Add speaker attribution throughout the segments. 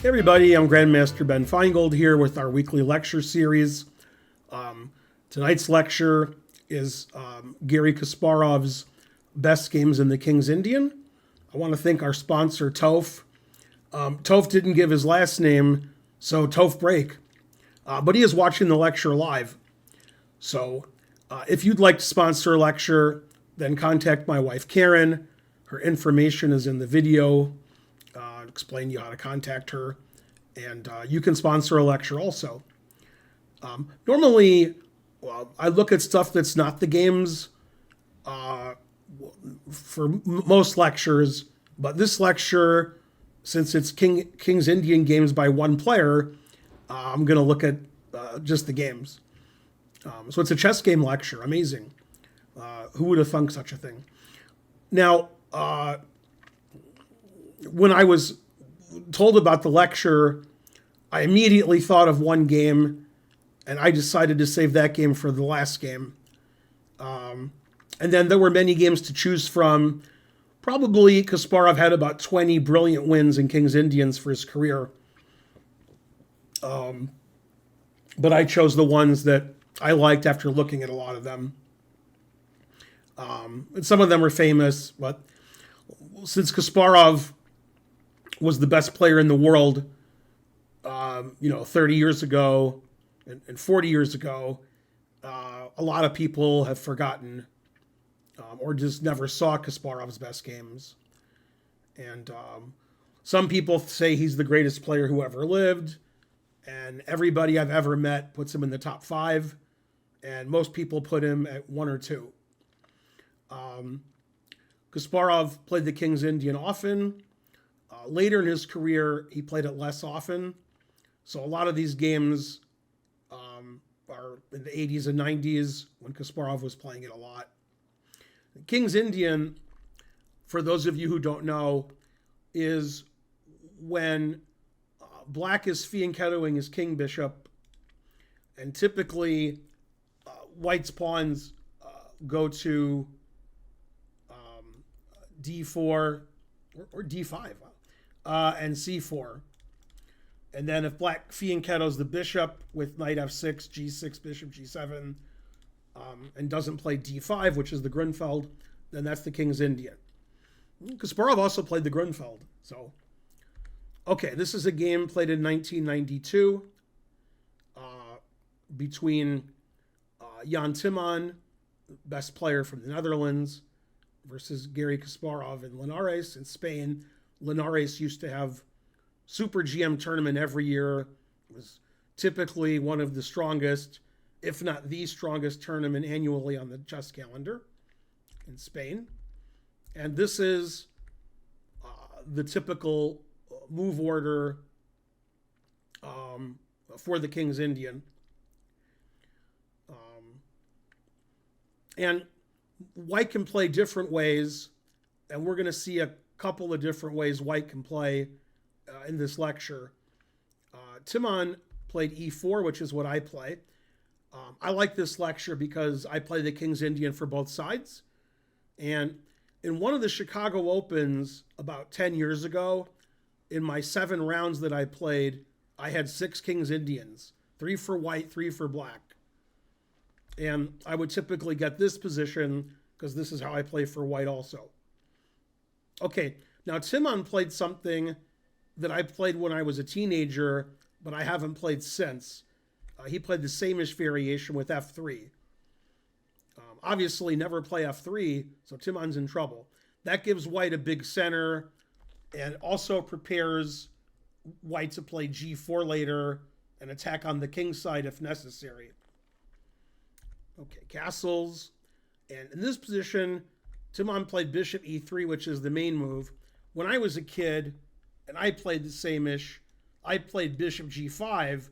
Speaker 1: Hey everybody, I'm Grandmaster Ben Finegold here with our weekly lecture series. Tonight's lecture is Garry Kasparov's Best Games in the King's Indian. I want to thank our sponsor, Toph. Toph didn't give his last name, so Toph break. But he is watching the lecture live. So if you'd like to sponsor a lecture, then contact my wife, Karen. Her information is in the video. Explain you how to contact her, and you can sponsor a lecture also. Normally, I look at stuff that's not the games for most lectures, but this lecture, since it's King's Indian games by one player, I'm going to look at just the games. So it's a chess game lecture. Amazing. Who would have thunk such a thing? Now, when I was told about the lecture, I immediately thought of one game, and I decided to save that game for the last game. And then there were many games to choose from. Probably Kasparov had about 20 brilliant wins in King's Indians for his career. But I chose the ones that I liked after looking at a lot of them. And some of them are famous, but since Kasparov was the best player in the world, 30 years ago and 40 years ago, a lot of people have forgotten or just never saw Kasparov's best games. And some people say he's the greatest player who ever lived, and everybody I've ever met puts him in the top 5, and most people put him at 1 or 2. Kasparov played the King's Indian often. Later in his career, he played it less often. So a lot of these games are in the 80s and 90s when Kasparov was playing it a lot. King's Indian, for those of you who don't know, is when black is fianchettoing his king bishop, and typically white's pawns go to d4 or d5 and c4. And then if black fianchettos the bishop with knight f6, g6, bishop g7, and doesn't play d5, which is the Grunfeld, then that's the King's Indian. Kasparov also played the Grunfeld. So, okay, this is a game played in 1992 between Jan Timman, best player from the Netherlands, versus Garry Kasparov in Linares in Spain. Linares used to have Super GM tournament every year. It was typically one of the strongest, if not the strongest tournament annually on the chess calendar in Spain. And this is the typical move order for the King's Indian. And white can play different ways, and we're going to see a couple of different ways white can play in this lecture. Timman played e4, which is what I play. I like this lecture because I play the King's Indian for both sides. And in one of the Chicago Opens about 10 years ago, in my 7 rounds that I played, I had 6 King's Indians, 3 for white, 3 for black. And I would typically get this position because this is how I play for white also. Okay, now Timman played something that I played when I was a teenager, but I haven't played since. He played the same-ish variation with f3. Obviously, never play f3, so Timman's in trouble. That gives white a big center and also prepares white to play g4 later and attack on the king's side if necessary. Okay, castles. And in this position, Timman played bishop e3, which is the main move. When I was a kid, and I played the same-ish, I played bishop g5,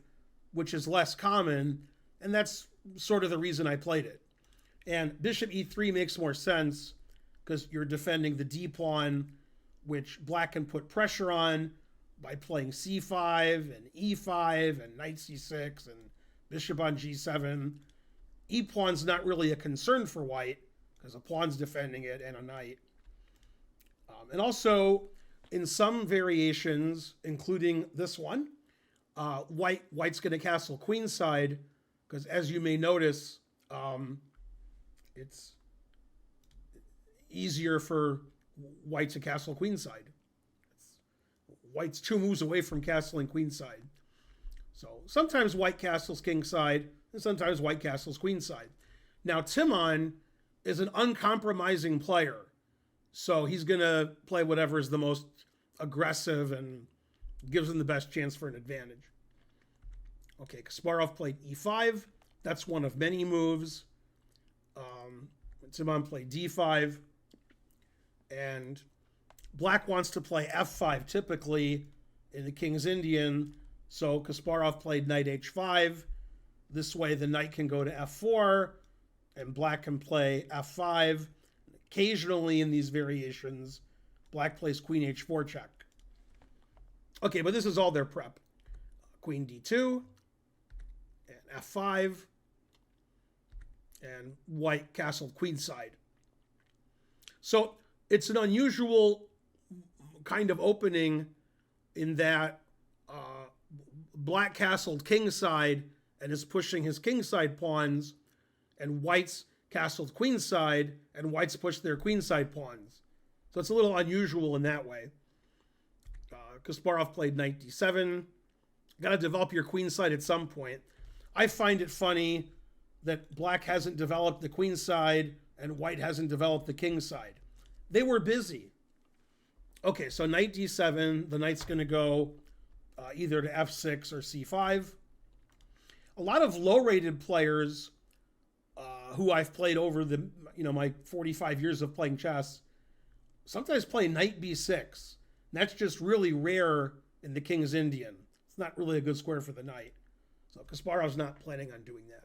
Speaker 1: which is less common, and that's sort of the reason I played it. And bishop e3 makes more sense because you're defending the d-pawn, which black can put pressure on by playing c5 and e5 and knight c6 and bishop on g7. E-pawn's not really a concern for white because a pawn's defending it and a knight. And also, in some variations, including this one, white's going to castle queenside, because as you may notice, it's easier for white to castle queenside. White's 2 moves away from castling queenside. So sometimes white castles kingside, and sometimes white castles queenside. Now Timman is an uncompromising player, so he's going to play whatever is the most aggressive and gives him the best chance for an advantage. Okay, Kasparov played e5. That's one of many moves. Timman played d5. And black wants to play f5 typically in the King's Indian. So Kasparov played knight h5. This way the knight can go to f4 and black can play f5. Occasionally in these variations, black plays queen h4 check. Okay, but this is all their prep. Queen d2 and f5. And white castled queenside. So it's an unusual kind of opening in that black castled kingside and is pushing his kingside pawns, and white's castled queenside and white's pushed their queenside pawns. So it's a little unusual in that way. Kasparov played knight d7. Got to develop your queenside at some point. I find it funny that black hasn't developed the queenside and white hasn't developed the kingside. They were busy. Okay, so knight d7, the knight's going to go either to f6 or c5. A lot of low-rated players who I've played over the my 45 years of playing chess sometimes play knight b6. And that's just really rare in the King's Indian. It's not really a good square for the knight. So Kasparov's not planning on doing that.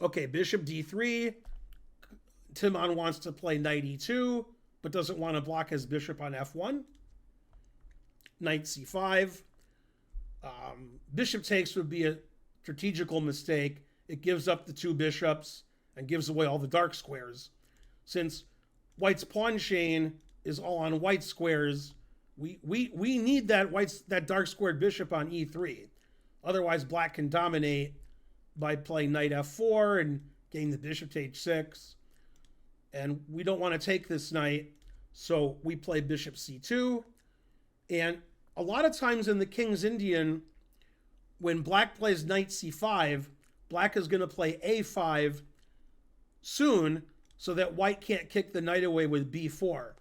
Speaker 1: Okay, bishop d3. Timman wants to play knight e2, but doesn't want to block his bishop on f1. Knight c5. Bishop takes would be a strategical mistake. It gives up the 2 bishops and gives away all the dark squares. Since white's pawn chain is all on white squares, we need that dark squared bishop on e3. Otherwise, black can dominate by playing knight f4 and getting the bishop to h6. And we don't want to take this knight, so we play bishop c2. And a lot of times in the King's Indian, when black plays knight c5, black is going to play a5 soon so that white can't kick the knight away with b4.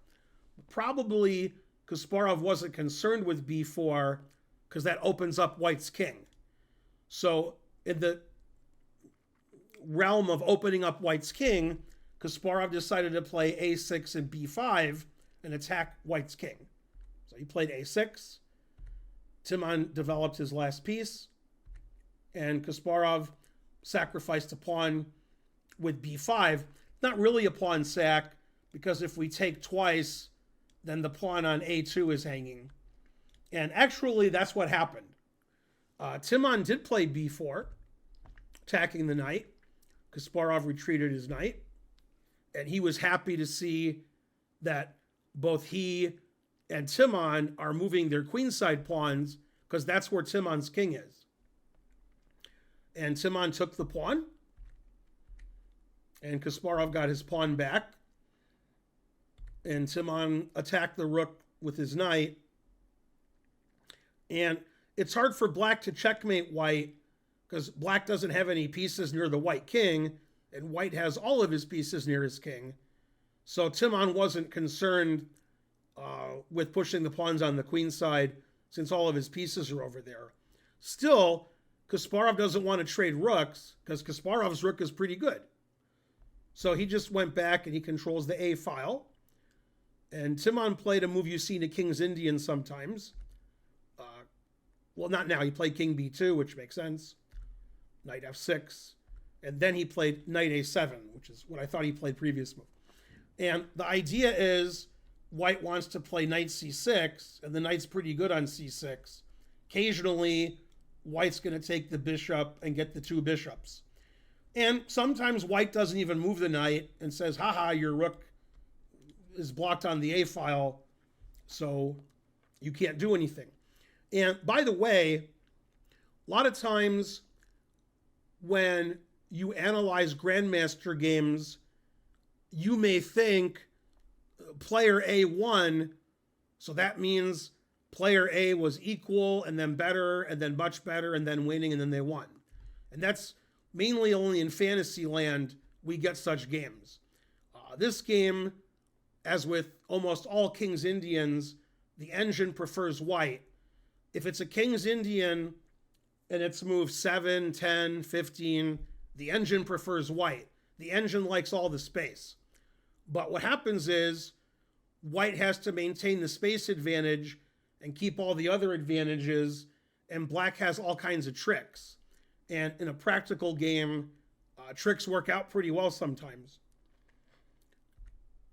Speaker 1: Probably Kasparov wasn't concerned with b4 because that opens up white's king. So in the realm of opening up white's king, Kasparov decided to play a6 and b5 and attack white's king. So he played a6. Timman developed his last piece, and Kasparov sacrificed a pawn with b5. Not really a pawn sack, because if we take twice, then the pawn on a2 is hanging. And actually, that's what happened. Timman did play b4, attacking the knight. Kasparov retreated his knight. And he was happy to see that both he and Timman are moving their queenside pawns, because that's where Timman's king is. And Timman took the pawn. And Kasparov got his pawn back. And Timman attacked the rook with his knight. And it's hard for black to checkmate white, because black doesn't have any pieces near the white king, and white has all of his pieces near his king. So Timman wasn't concerned with pushing the pawns on the queen side, since all of his pieces are over there. Still, Kasparov doesn't want to trade rooks, because Kasparov's rook is pretty good. So he just went back and he controls the A file. And Timman played a move you see in a King's Indian sometimes. Well, not now. He played king b2, which makes sense. Knight f6. And then he played knight a7, which is what I thought he played previous move. And the idea is white wants to play knight c6, and the knight's pretty good on c6. Occasionally, white's going to take the bishop and get the 2 bishops. And sometimes white doesn't even move the knight and says, haha, your rook is blocked on the A file, So you can't do anything. And by the way, a lot of times when you analyze Grandmaster games, you may think player A won, so that means player A was equal and then better and then much better and then winning and then they won. And that's mainly only in fantasy land we get such games. This game, as with almost all King's Indians, the engine prefers white. If it's a King's Indian and it's moved 7, 10, 15, the engine prefers white. The engine likes all the space. But what happens is white has to maintain the space advantage and keep all the other advantages, and black has all kinds of tricks. And in a practical game, tricks work out pretty well sometimes.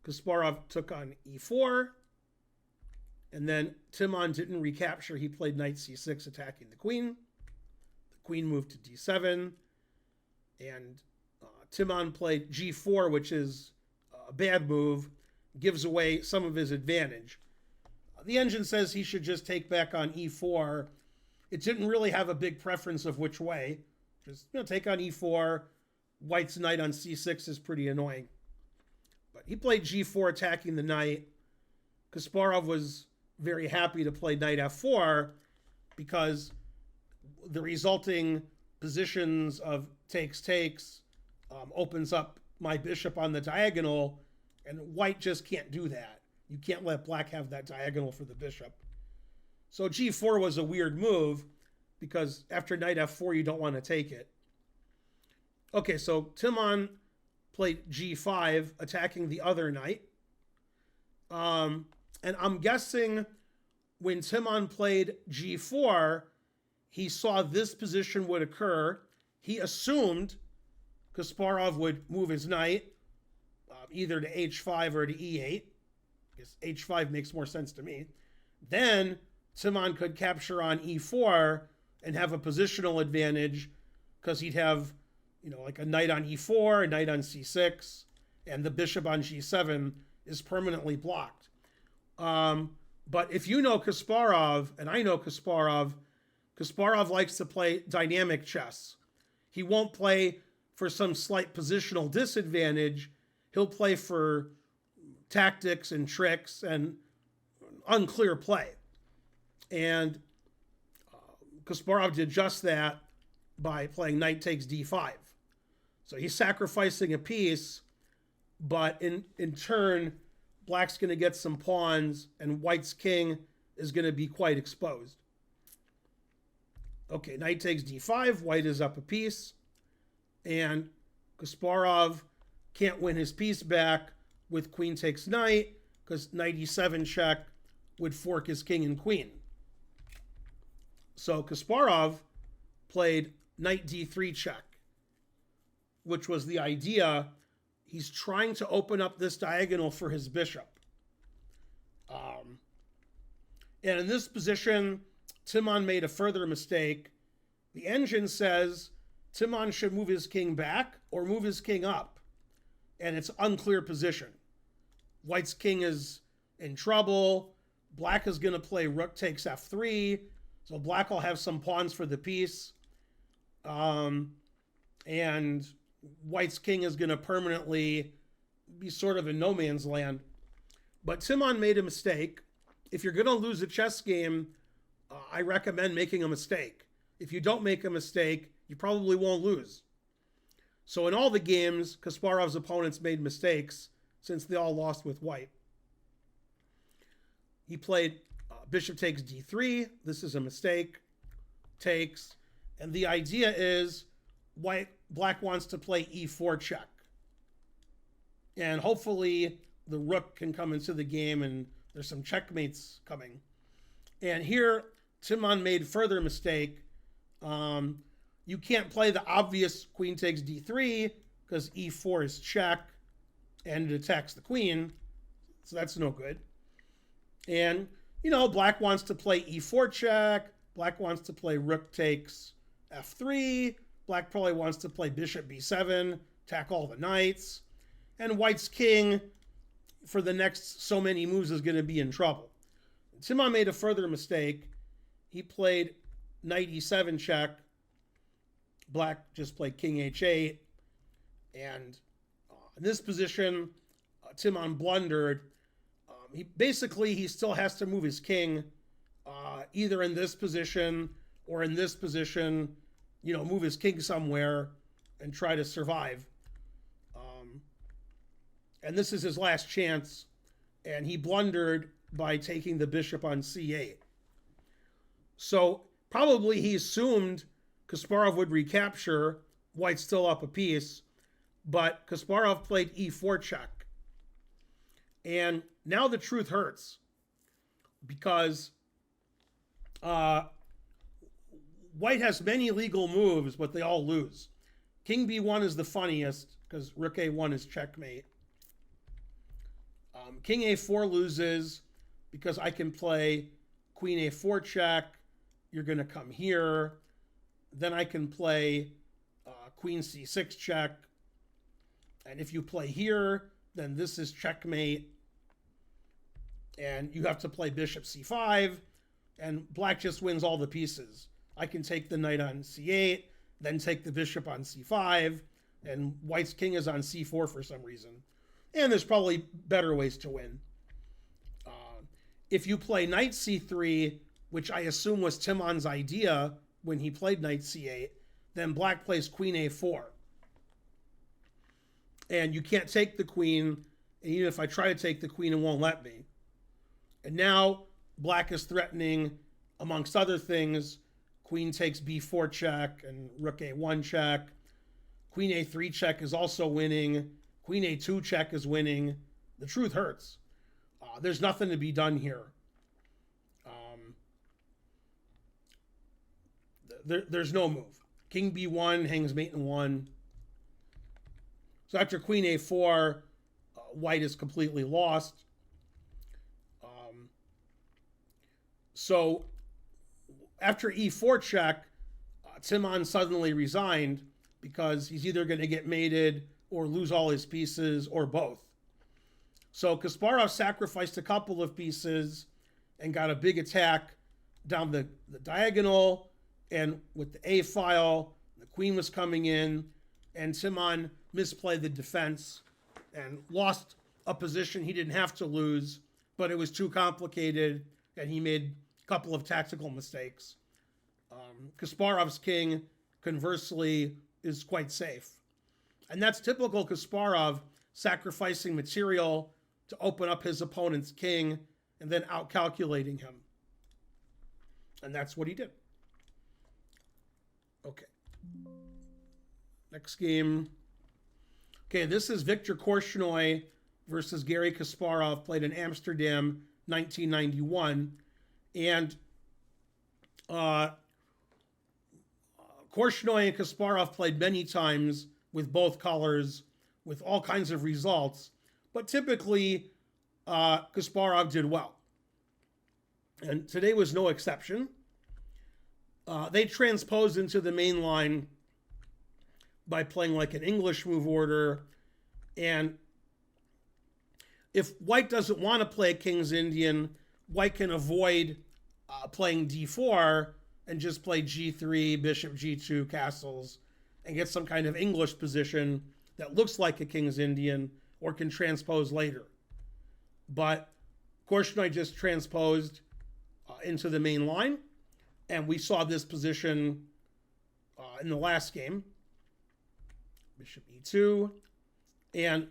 Speaker 1: Kasparov took on e4, and then Timman didn't recapture. He played knight c6, attacking the queen. The queen moved to d7, and Timman played g4, which is a bad move, gives away some of his advantage. The engine says he should just take back on e4. It didn't really have a big preference of which way. Just take on e4. White's knight on c6 is pretty annoying. But he played g4, attacking the knight. Kasparov was very happy to play knight f4 because the resulting positions of takes opens up my bishop on the diagonal, and white just can't do that. You can't let black have that diagonal for the bishop. So g4 was a weird move because after knight f4, you don't want to take it. Okay, so Timman played g5, attacking the other knight. And I'm guessing when Timman played g4, he saw this position would occur. He assumed Kasparov would move his knight either to h5 or to e8. I guess h5 makes more sense to me. Then Timman could capture on e4 and have a positional advantage because he'd have, like a knight on e4, a knight on c6, and the bishop on g7 is permanently blocked. But if you know Kasparov, and I know Kasparov likes to play dynamic chess. He won't play for some slight positional disadvantage. He'll play for tactics and tricks and unclear play. And Kasparov did just that by playing knight takes d5. So he's sacrificing a piece, but in turn, black's going to get some pawns, and white's king is going to be quite exposed. Okay, knight takes d5, white is up a piece, and Kasparov can't win his piece back with queen takes knight, because knight e7 check would fork his king and queen. So Kasparov played knight d3 check, which was the idea. He's trying to open up this diagonal for his bishop. And in this position, Timman made a further mistake. The engine says Timman should move his king back or move his king up. And it's unclear position. White's king is in trouble. Black is going to play rook takes f3. So black will have some pawns for the piece. And white's king is going to permanently be sort of in no man's land. But Timman made a mistake. If you're going to lose a chess game, I recommend making a mistake. If you don't make a mistake, you probably won't lose. So in all the games, Kasparov's opponents made mistakes since they all lost with white. He played bishop takes d3. This is a mistake. Takes. And the idea is black wants to play e4 check. And hopefully the rook can come into the game and there's some checkmates coming. And here, Timman made further mistake. You can't play the obvious queen takes d3 because e4 is check and it attacks the queen. So that's no good. And, black wants to play e4 check. Black wants to play rook takes f3. Black probably wants to play bishop b7, attack all the knights. And white's king, for the next so many moves, is going to be in trouble. Timman made a further mistake. He played knight e7 check. Black just played king h8. And in this position, Timman blundered. He still has to move his king either in this position or in this position, move his king somewhere and try to survive. And this is his last chance. And he blundered by taking the bishop on c8. So probably he assumed Kasparov would recapture. White's still up a piece. But Kasparov played e4 check. And now the truth hurts. Because White has many legal moves, but they all lose. King b1 is the funniest, because rook a1 is checkmate. King a4 loses, because I can play queen a4 check. You're going to come here. Then I can play queen c6 check. And if you play here, then this is checkmate. And you have to play bishop c5. And black just wins all the pieces. I can take the knight on c8, then take the bishop on c5. And white's king is on c4 for some reason. And there's probably better ways to win. If you play knight c3, which I assume was Timman's idea when he played knight c8, then black plays queen a4. And you can't take the queen. And even if I try to take the queen, it won't let me. And now black is threatening, amongst other things, queen takes b4 check and rook a1 check. Queen a3 check is also winning. Queen a2 check is winning. The truth hurts. There's nothing to be done here. There's no move. King b1 hangs mate in 1. So after queen a4, white is completely lost. So after e4 check, Timman suddenly resigned because he's either going to get mated or lose all his pieces or both. So Kasparov sacrificed a couple of pieces and got a big attack down the diagonal, and with the a file, the queen was coming in, and Timman misplayed the defense and lost a position he didn't have to lose, but it was too complicated, and he made a couple of tactical mistakes. Kasparov's king, conversely, is quite safe. And that's typical Kasparov, sacrificing material to open up his opponent's king and then outcalculating him. And that's what he did. Okay. Next game. Okay, this is Viktor Korchnoi versus Garry Kasparov, played in Amsterdam, 1991. And Korchnoi and Kasparov played many times with both colors, with all kinds of results. But typically, Kasparov did well. And today was no exception. They transposed into the main line by playing like an English move order. And if white doesn't want to play King's Indian, white can avoid playing d4 and just play g3, bishop g2, castles, and get some kind of English position that looks like a King's Indian or can transpose later. But Korchnoi just transposed into the main line, and we saw this position in the last game. Bishop e2. And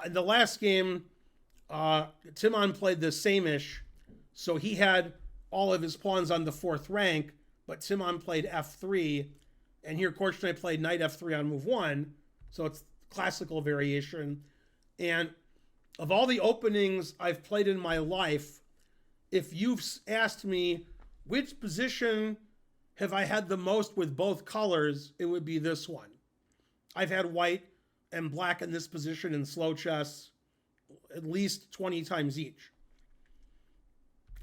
Speaker 1: in the last game, Timman played the same-ish, so he had all of his pawns on the 4th rank, but Timman played f3, and here Korchnoi played knight f3 on move 1, so it's classical variation. And of all the openings I've played in my life, if you've asked me which position have I had the most with both colors, it would be this one. I've had white and black in this position in slow chess at least 20 times each.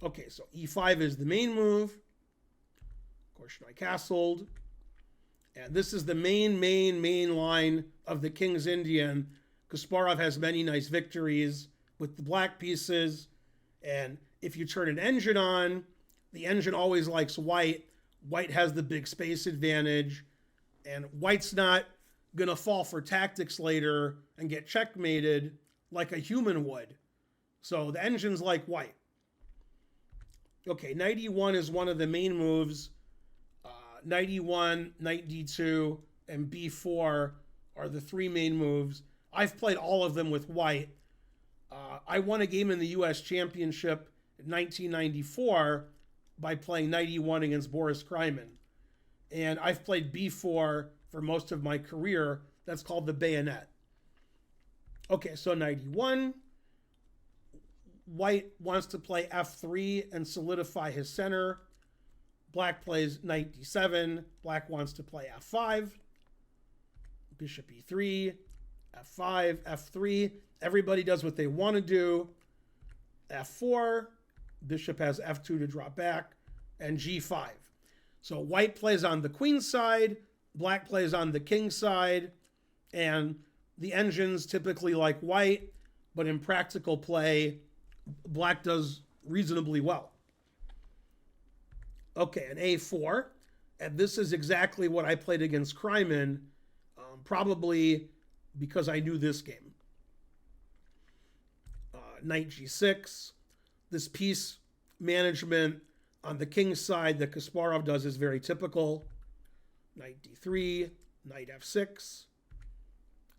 Speaker 1: Okay, so e5 is the main move. Korchnoi castled. And this is the main line of the King's Indian. Kasparov has many nice victories with the black pieces. And if you turn an engine on, the engine always likes white. White has the big space advantage, and white's not going to fall for tactics later and get checkmated like a human would. So the engine's like white. Okay, knight e1 is one of the main moves. Knight e1, knight d2, and b4 are the three main moves. I've played all of them with white. I won a game in the US Championship in 1994 by playing knight e1 against Boris Kryman. And I've played b4 for most of my career. That's called the bayonet. Okay, so knight e1. White wants to play f3 and solidify his center. Black plays knight d7. Black wants to play f5. Bishop e3, f5, f3. Everybody does what they want to do. f4. Bishop has f2 to drop back. And g5. So white plays on the queen side. Black plays on the king side. And the engine's typically like white, but in practical play, black does reasonably well. Okay, an a4. And this is exactly what I played against Kryman, probably because I knew this game. Knight g6. This piece management on the king's side that Kasparov does is very typical. Knight d3, knight f6,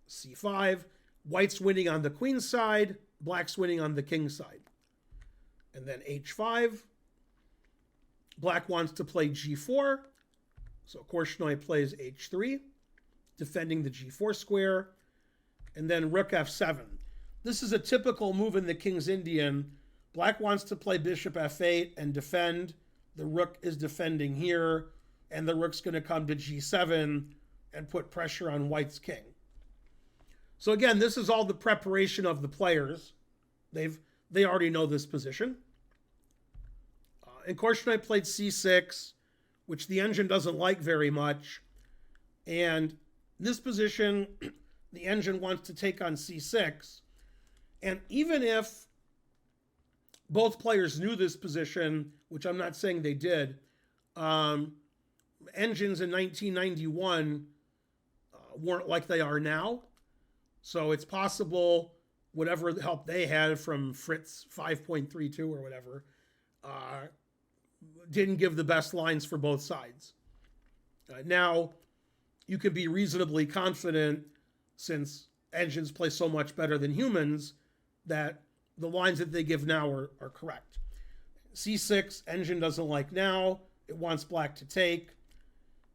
Speaker 1: c5. White's winning on the queen's side, black's winning on the king's side. And then h5. Black wants to play g4. So Korchnoi plays h3, defending the g4 square. And then rook f7. This is a typical move in the King's Indian. Black wants to play bishop f8 and defend. The rook is defending here. And the rook's going to come to g7 and put pressure on white's king. So again, this is all the preparation of the players. They already know this position. And Korchnoi played c6, which the engine doesn't like very much. And this position, the engine wants to take on c6. And even if both players knew this position, which I'm not saying they did, engines in 1991 weren't like they are now. So it's possible whatever help they had from Fritz 5.32 or whatever didn't give the best lines for both sides. Now, you can be reasonably confident, since engines play so much better than humans, that the lines that they give now are correct. c6, engine doesn't like now. It wants black to take.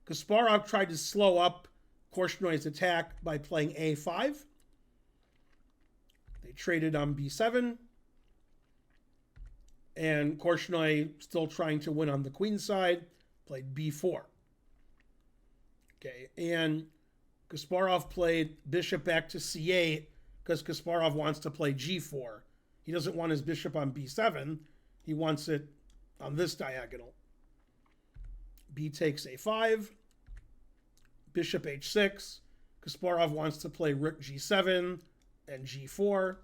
Speaker 1: Kasparov tried to slow up Korchnoi's attack by playing a5. They traded on b7. And Korchnoi, still trying to win on the queen side, played b4. Okay, and Kasparov played bishop back to c8 because Kasparov wants to play g4. He doesn't want his bishop on b7. He wants it on this diagonal. B takes a5. Bishop h6. Kasparov wants to play rook g7 and g4.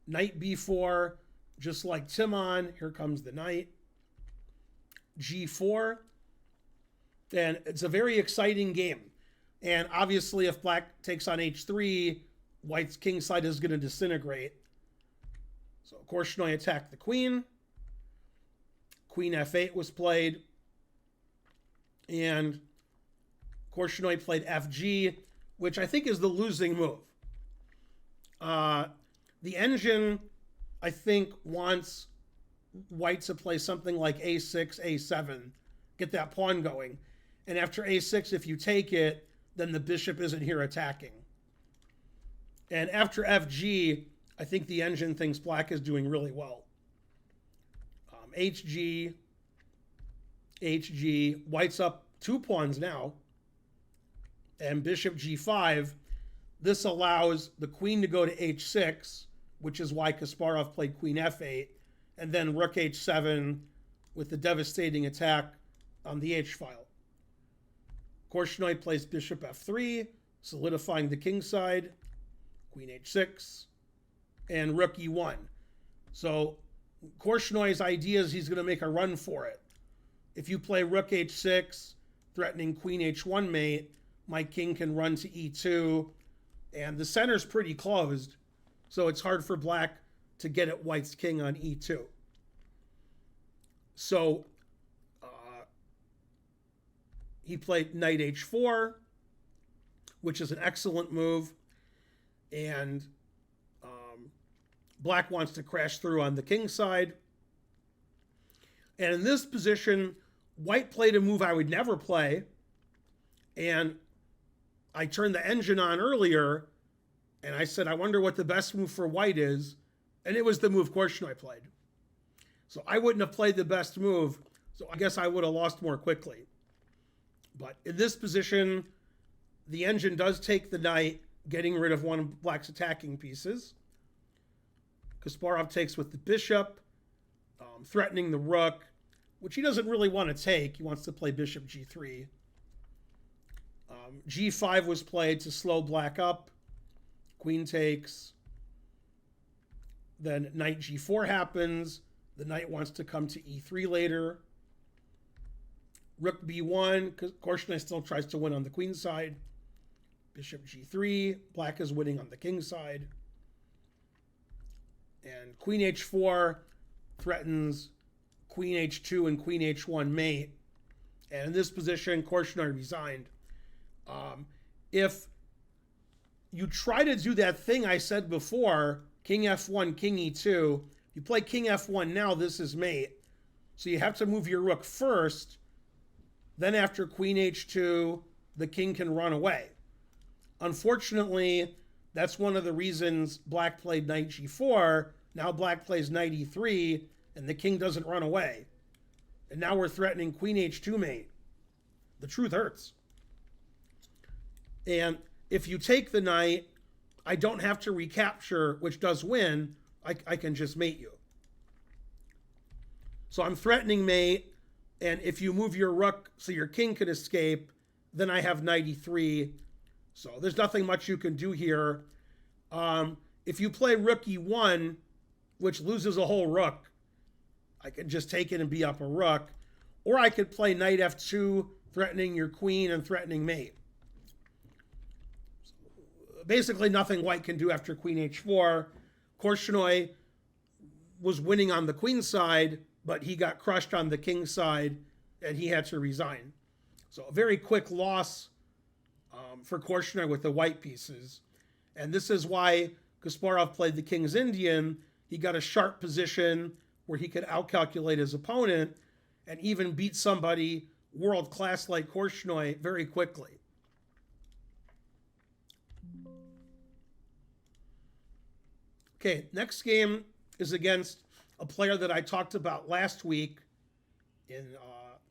Speaker 1: Knight b4. Just like Timman, here comes the knight. g4. And it's a very exciting game. And obviously, if black takes on h3, white's king side is going to disintegrate. So Korchnoi attacked the queen. Queen f8 was played. And Korchnoi played fg, which I think is the losing move. The engine, I think, wants white to play something like a6, a7, get that pawn going. And after a6, if you take it, then the bishop isn't here attacking. And after fg, I think the engine thinks black is doing really well. hg, hg, white's up 2 pawns now. And bishop g5, this allows the queen to go to h6, which is why Kasparov played queen f8, and then rook h7 with the devastating attack on the h-file. Korchnoi plays bishop f3, solidifying the king side, queen h6, and rook e1. So Korchnoi's idea is he's going to make a run for it. If you play rook h6, threatening queen h1 mate, my king can run to e2, and the center's pretty closed, so it's hard for black to get at white's king on e2. So he played knight h4, which is an excellent move, and black wants to crash through on the king side. And in this position, white played a move I would never play, and I turned the engine on earlier, and I said, I wonder what the best move for white is, and it was the move Korchnoi played. So I wouldn't have played the best move, so I guess I would have lost more quickly. But in this position, the engine does take the knight, getting rid of one of black's attacking pieces. Kasparov takes with the bishop, threatening the rook, which he doesn't really want to take. He wants to play bishop g3. G5 was played to slow black up. Queen takes. Then knight g4 happens. The knight wants to come to e3 later. Rook b1, Korchnoi still tries to win on the queen side. Bishop g3, black is winning on the king side. And queen h4 threatens queen h2 and queen h1 mate. And in this position, Korchnoi resigned. If you try to do that thing I said before, king f1, king e2, you play king f1 now, this is mate. So you have to move your rook first. Then after queen h2, the king can run away. Unfortunately, that's one of the reasons black played knight g4. Now black plays knight e3, and the king doesn't run away. And now we're threatening queen h2 mate. The truth hurts. And if you take the knight, I don't have to recapture, which does win. I can just mate you. So I'm threatening mate, and if you move your rook so your king can escape, then I have knight e3. So there's nothing much you can do here. If you play rook e1, which loses a whole rook, I can just take it and be up a rook. Or I could play knight f2, threatening your queen and threatening mate. So basically nothing white can do after queen h4. Korchnoi was winning on the queen side, but he got crushed on the king side, and he had to resign. So a very quick loss for Korchnoi with the white pieces. And this is why Kasparov played the King's Indian. He got a sharp position where he could outcalculate his opponent and even beat somebody world-class like Korchnoi very quickly. Okay, next game is against a player that I talked about last week in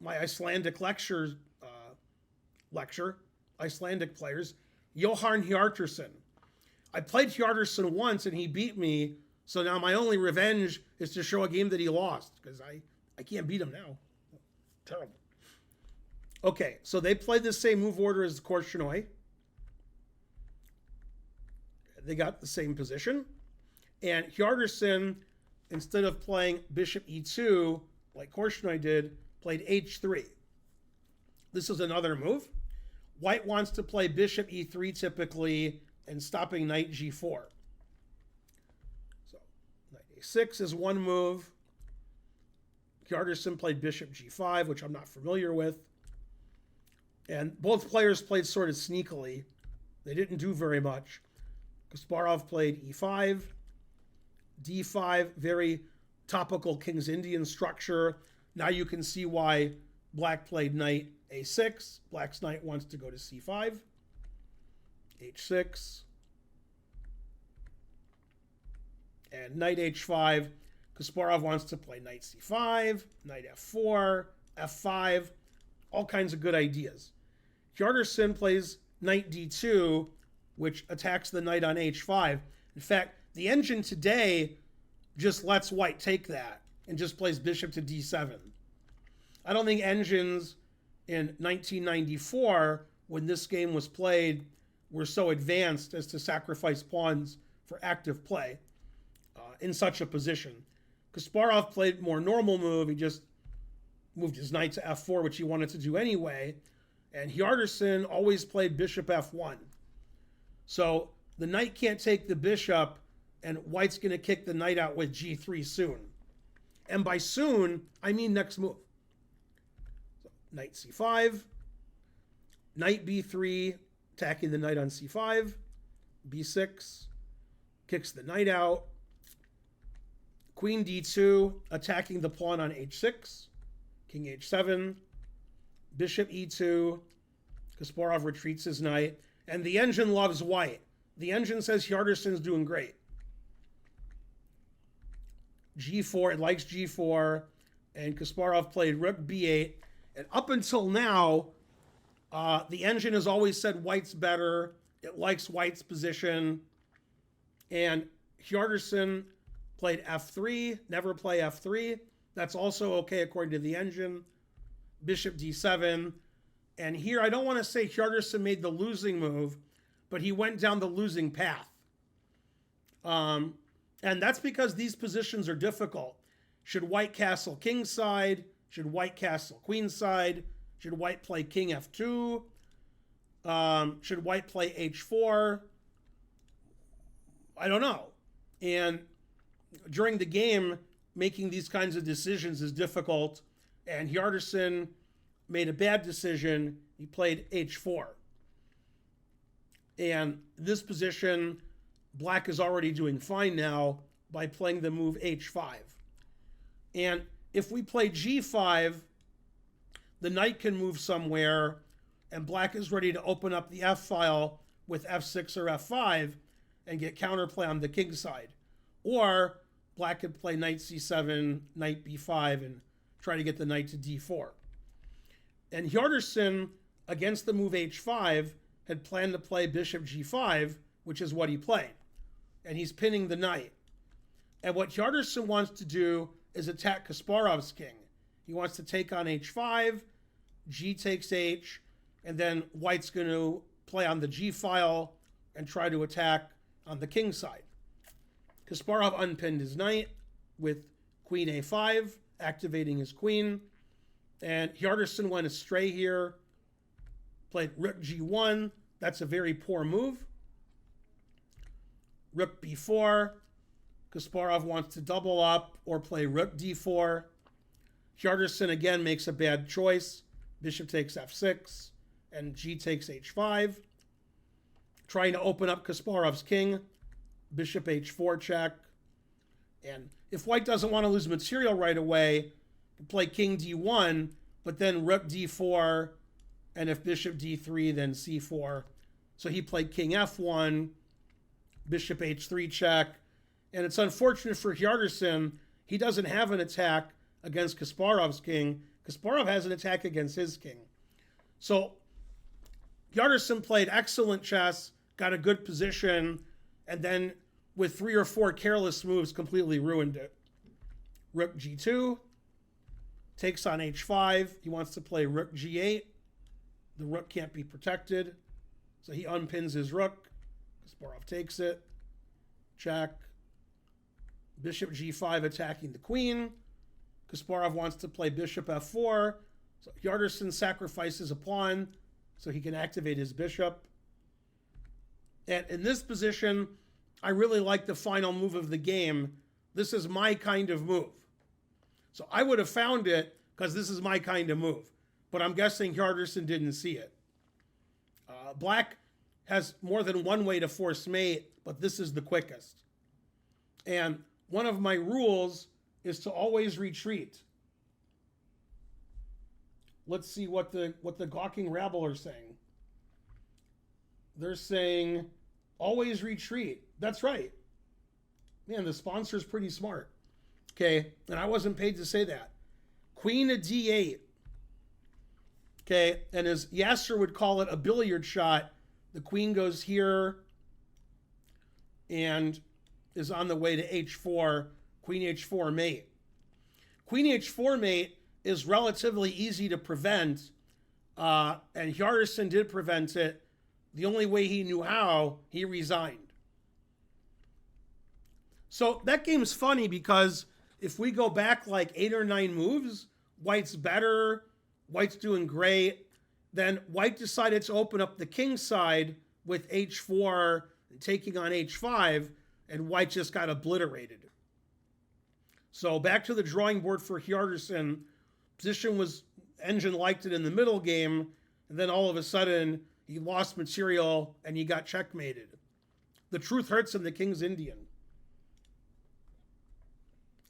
Speaker 1: my Icelandic lecture, Icelandic players, Jóhann Hjartarson. I played Hjartarson once and he beat me, so now my only revenge is to show a game that he lost, because I can't beat him now. Terrible. Okay, so they played the same move order as Korchnoi. They got the same position. And Hjartarson, instead of playing bishop e2, like Korchnoi did, played h3. This is another move. White wants to play bishop e3 typically, and stopping knight g4. So knight a6 is one move. Hjartarson played bishop g5, which I'm not familiar with. And both players played sort of sneakily. They didn't do very much. Kasparov played e5, d5, very topical King's Indian structure. Now you can see why black played knight a6. Black's knight wants to go to c5, h6, and knight h5. Kasparov wants to play knight c5, knight f4, f5, all kinds of good ideas. Hjartarson plays knight d2, which attacks the knight on h5. In fact, the engine today just lets white take that and just plays bishop to d7. I don't think engines in 1994, when this game was played, were so advanced as to sacrifice pawns for active play in such a position. Kasparov played more normal move. He just moved his knight to f4, which he wanted to do anyway. And Hjartarson always played bishop f1. So the knight can't take the bishop, and white's going to kick the knight out with g3 soon. And by soon, I mean next move. So, knight c5, knight b3, attacking the knight on c5, b6, kicks the knight out, queen d2, attacking the pawn on h6, king h7, bishop e2, Kasparov retreats his knight, and the engine loves white. The engine says Hjartarson's doing great. g4, it likes g4, and Kasparov played rook b8, and up until now, the engine has always said white's better, it likes white's position, and Hjartarson played f3, never play f3, that's also okay according to the engine, bishop d7, and here I don't want to say Hjartarson made the losing move, but he went down the losing path. And that's because these positions are difficult. Should white castle kingside? Should white castle queenside? Should white play king f2? Should white play h4? I don't know. And during the game, making these kinds of decisions is difficult. And Hjartarson made a bad decision. He played h4. And this position, black is already doing fine now by playing the move h5. And if we play g5, the knight can move somewhere, and black is ready to open up the f file with f6 or f5 and get counterplay on the king side. Or black could play knight c7, knight b5, and try to get the knight to d4. And Hjartarson, against the move h5, had planned to play bishop g5, which is what he played. And he's pinning the knight. And what Hjartarson wants to do is attack Kasparov's king. He wants to take on h5, g takes h, and then white's going to play on the g file and try to attack on the king side. Kasparov unpinned his knight with queen a5, activating his queen. And Hjartarson went astray here, played rook g1. That's a very poor move. Rook b4. Kasparov wants to double up or play rook d4. Hjartarson again makes a bad choice. Bishop takes f6 and g takes h5. Trying to open up Kasparov's king. Bishop h4 check. And if white doesn't want to lose material right away, play king d1, but then rook d4, and if bishop d3, then c4. So he played king f1, bishop h3 check, and it's unfortunate for Hjartarson, he doesn't have an attack against Kasparov's king. Kasparov has an attack against his king. So Hjartarson played excellent chess, got a good position, and then with 3 or 4 careless moves completely ruined it. Rook g2, takes on h5. He wants to play rook g8. The rook can't be protected, so he unpins his rook. Kasparov takes it. Check. Bishop g5 attacking the queen. Kasparov wants to play bishop f4. So Hjartarson sacrifices a pawn so he can activate his bishop. And in this position, I really like the final move of the game. This is my kind of move. So I would have found it because this is my kind of move. But I'm guessing Hjartarson didn't see it. Black has more than one way to force mate, but this is the quickest. And one of my rules is to always retreat. Let's see what the gawking rabble are saying. They're saying always retreat. That's right. Man, the sponsor's pretty smart. Okay, and I wasn't paid to say that. Queen to d8. Okay, and as Yasser would call it, a billiard shot, the queen goes here and is on the way to h4, queen h4 mate. Queen h4 mate is relatively easy to prevent, and Hjartarson did prevent it. The only way he knew how, he resigned. So that game's funny because if we go back like 8 or 9 moves, white's better, white's doing great. Then white decided to open up the king side with h4 and taking on h5, and white just got obliterated. So back to the drawing board for Hjartarson. Position was, Engine liked it in the middle game, and then all of a sudden he lost material and he got checkmated. The truth hurts in the King's Indian.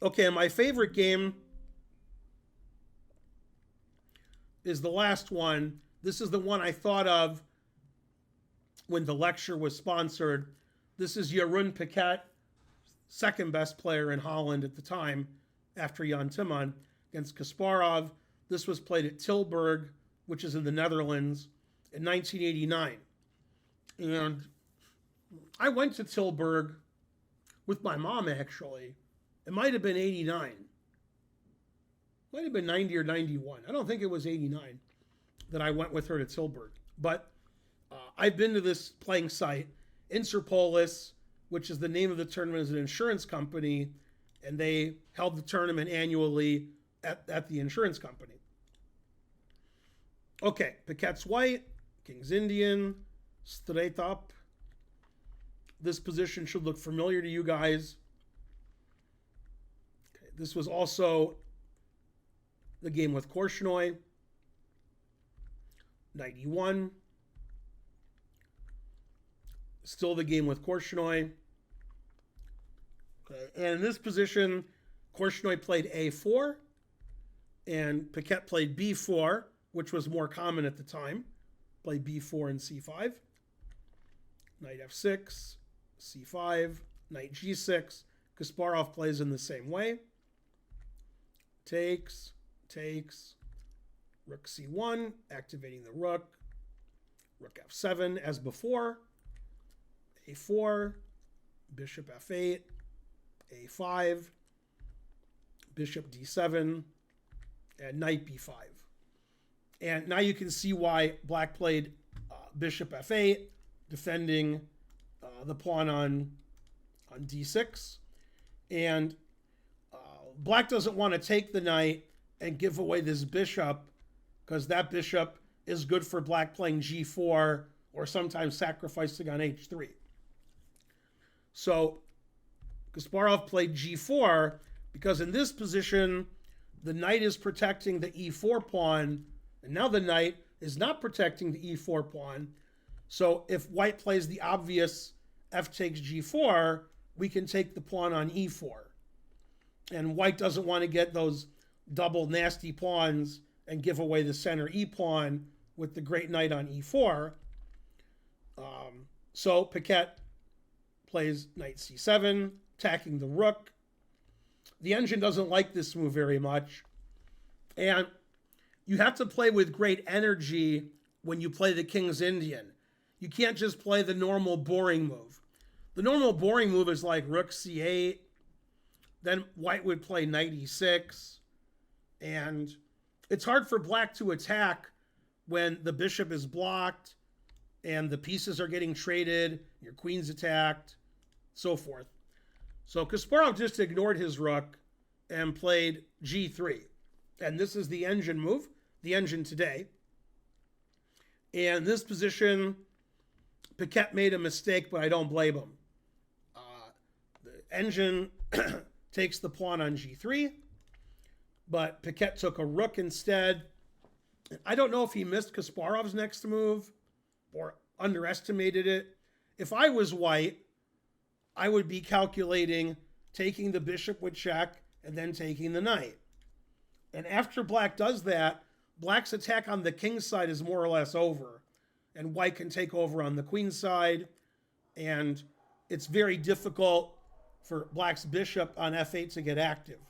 Speaker 1: Okay, my favorite game is the last one. This is the one I thought of when the lecture was sponsored. This is Jeroen Piket, second best player in Holland at the time, after Jan Timman, against Kasparov. This was played at Tilburg, which is in the Netherlands, in 1989. And I went to Tilburg with my mom, actually. It might have been 89. Might have been 90 or 91. I don't think it was 89 that I went with her to Tilburg. But I've been to this playing site. Interpolis, which is the name of the tournament, is an insurance company, and they held the tournament annually at the insurance company. Okay, Piket's white, King's Indian, straight up. This position should look familiar to you guys. Okay, this was also the game with Korchnoi, 91. Still the game with Korchnoi. Okay, and in this position, Korchnoi played A4, and Piket played B4, which was more common at the time. Played B4 and C5. Knight F6, C5, Knight G6. Kasparov plays in the same way. Takes, Rook C1, activating the rook. Rook F7 as before. A4, Bishop F8, A5, Bishop D7, and Knight B5. And now you can see why Black played Bishop F8, defending the pawn on D6. And Black doesn't want to take the knight and give away this bishop, because that bishop is good for Black playing G4 or sometimes sacrificing on H3. So Kasparov played G4 because in this position, the knight is protecting the E4 pawn, and now the knight is not protecting the E4 pawn. So if white plays the obvious F takes G4, we can take the pawn on E4. And white doesn't want to get those double nasty pawns and give away the center E pawn with the great knight on E4. So Piket plays knight C7, attacking the rook. The engine doesn't like this move very much. And you have to play with great energy when you play the King's Indian. You can't just play the normal boring move. The normal boring move is like Rook C8. Then white would play Knight E6. And it's hard for Black to attack when the bishop is blocked and the pieces are getting traded, your queen's attacked, so forth. So Kasparov just ignored his rook and played G3. And this is the engine move, the engine today. And this position, Piket made a mistake, but I don't blame him. The engine takes the pawn on G3, but Piket took a rook instead. I don't know if he missed Kasparov's next move or underestimated it. If I was white, I would be calculating taking the bishop with check and then taking the knight. And after Black does that, Black's attack on the king's side is more or less over. And white can take over on the queen's side. And it's very difficult for Black's bishop on F8 to get active.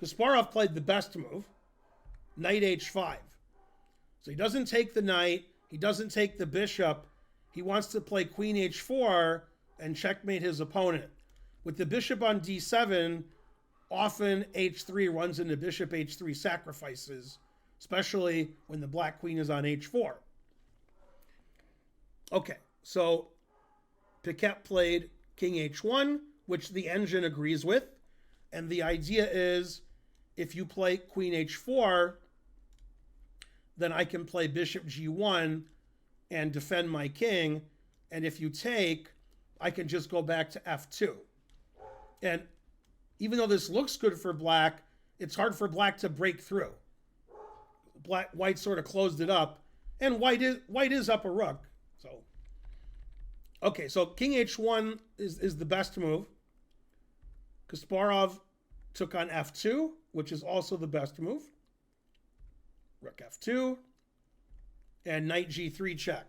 Speaker 1: Kasparov played the best move, knight H5. So he doesn't take the knight. He doesn't take the bishop. He wants to play queen H4 and checkmate his opponent. With the bishop on D7, often H3 runs into bishop H3 sacrifices, especially when the Black queen is on H4. Okay, so Piket played king H1, which the engine agrees with, And the idea is, if you play queen h4, then I can play bishop g1 and defend my king. And if you take, I can just go back to f2. And even though this looks good for black, it's hard for black to break through. White sort of closed it up, and white is up a rook. So, okay, so king h1 is the best move. Kasparov took on f2, which is also the best move. Rook f2, and knight g3 check.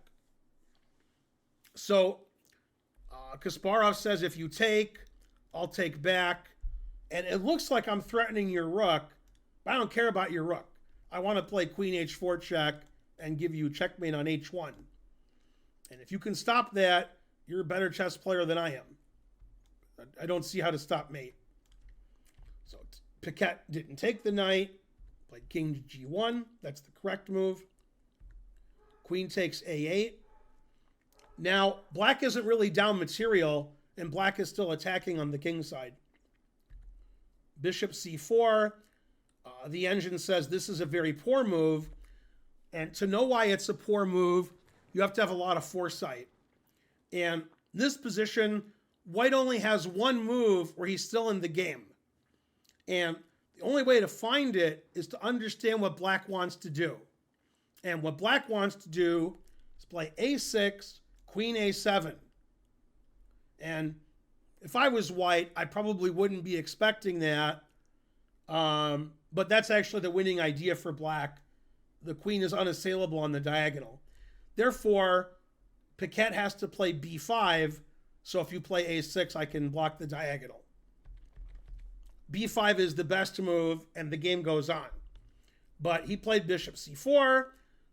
Speaker 1: So Kasparov says, if you take, I'll take back. And it looks like I'm threatening your rook, but I don't care about your rook. I want to play queen h4 check and give you checkmate on h1. And if you can stop that, you're a better chess player than I am. I don't see how to stop mate. So Piket didn't take the knight, played king to g1. That's the correct move. Queen takes a8. Now, black isn't really down material, and black is still attacking on the king side. Bishop c4. The engine says this is a very poor move. And to know why it's a poor move, you have to have a lot of foresight. And this position, white only has one move where he's still in the game. And the only way to find it is to understand what black wants to do. And what black wants to do is play a6, queen a7. And if I was white, I probably wouldn't be expecting that. But that's actually the winning idea for black. The queen is unassailable on the diagonal. Therefore, Piket has to play b5. So if you play a6, I can block the diagonal. b5 is the best move, and the game goes on. But he played bishop c4.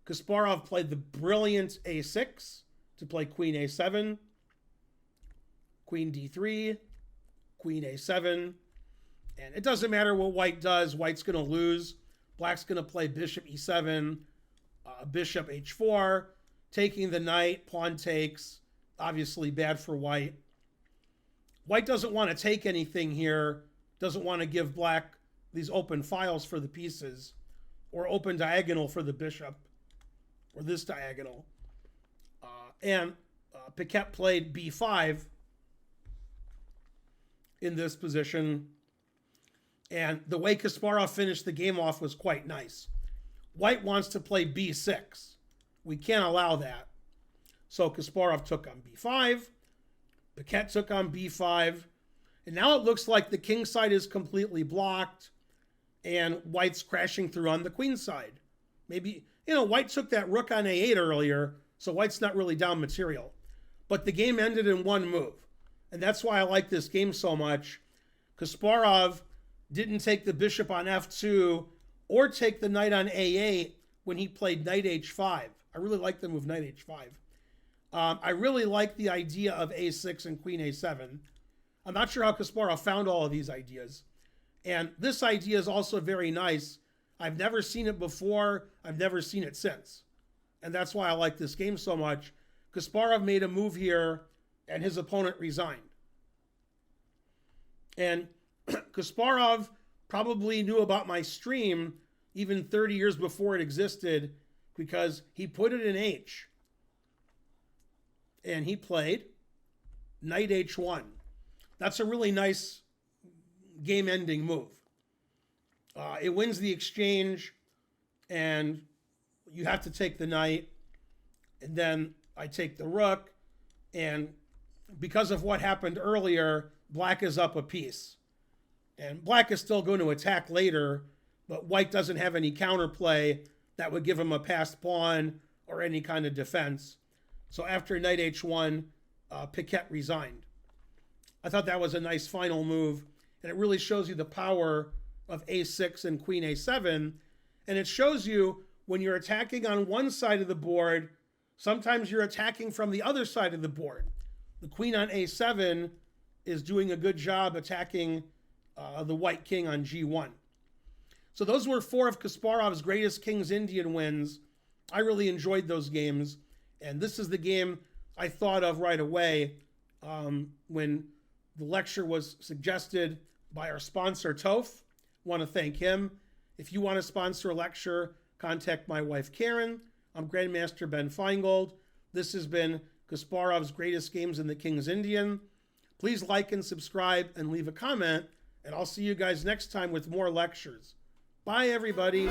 Speaker 1: Kasparov played the brilliant a6 to play queen a7. Queen d3, queen a7. And it doesn't matter what white does. White's going to lose. Black's going to play bishop e7, bishop h4, taking the knight, pawn takes. Obviously bad for white. White doesn't want to take anything here. Doesn't want to give black these open files for the pieces, or open diagonal for the bishop, or this diagonal. And Piket played b5 in this position. And the way Kasparov finished the game off was quite nice. White wants to play b6. We can't allow that. So Kasparov took on b5. Piket took on b5. And now it looks like the king side is completely blocked, and white's crashing through on the queen side. Maybe, white took that rook on a8 earlier, so white's not really down material. But the game ended in one move. And that's why I like this game so much. Kasparov didn't take the bishop on f2 or take the knight on a8 when he played knight h5. I really like the move knight h5. I really like the idea of a6 and queen a7. I'm not sure how Kasparov found all of these ideas. And this idea is also very nice. I've never seen it before. I've never seen it since. And that's why I like this game so much. Kasparov made a move here, and his opponent resigned. And Kasparov probably knew about my stream even 30 years before it existed, because he put it in H. And he played knight h1. That's a really nice game-ending move. It wins the exchange, and you have to take the knight. And then I take the rook, and because of what happened earlier, black is up a piece. And black is still going to attack later, but white doesn't have any counterplay that would give him a passed pawn or any kind of defense. So after knight h1, Piket resigned. I thought that was a nice final move, and it really shows you the power of a6 and queen a7. And it shows you when you're attacking on one side of the board, sometimes you're attacking from the other side of the board. The queen on a7 is doing a good job attacking the white king on g1. So those were four of Kasparov's greatest King's Indian wins. I really enjoyed those games. And this is the game I thought of right away when the lecture was suggested by our sponsor, Toph. Want to thank him. If you want to sponsor a lecture, contact my wife, Karen. I'm Grandmaster Ben Finegold. This has been Kasparov's Greatest Games in the King's Indian. Please like and subscribe and leave a comment, and I'll see you guys next time with more lectures. Bye, everybody.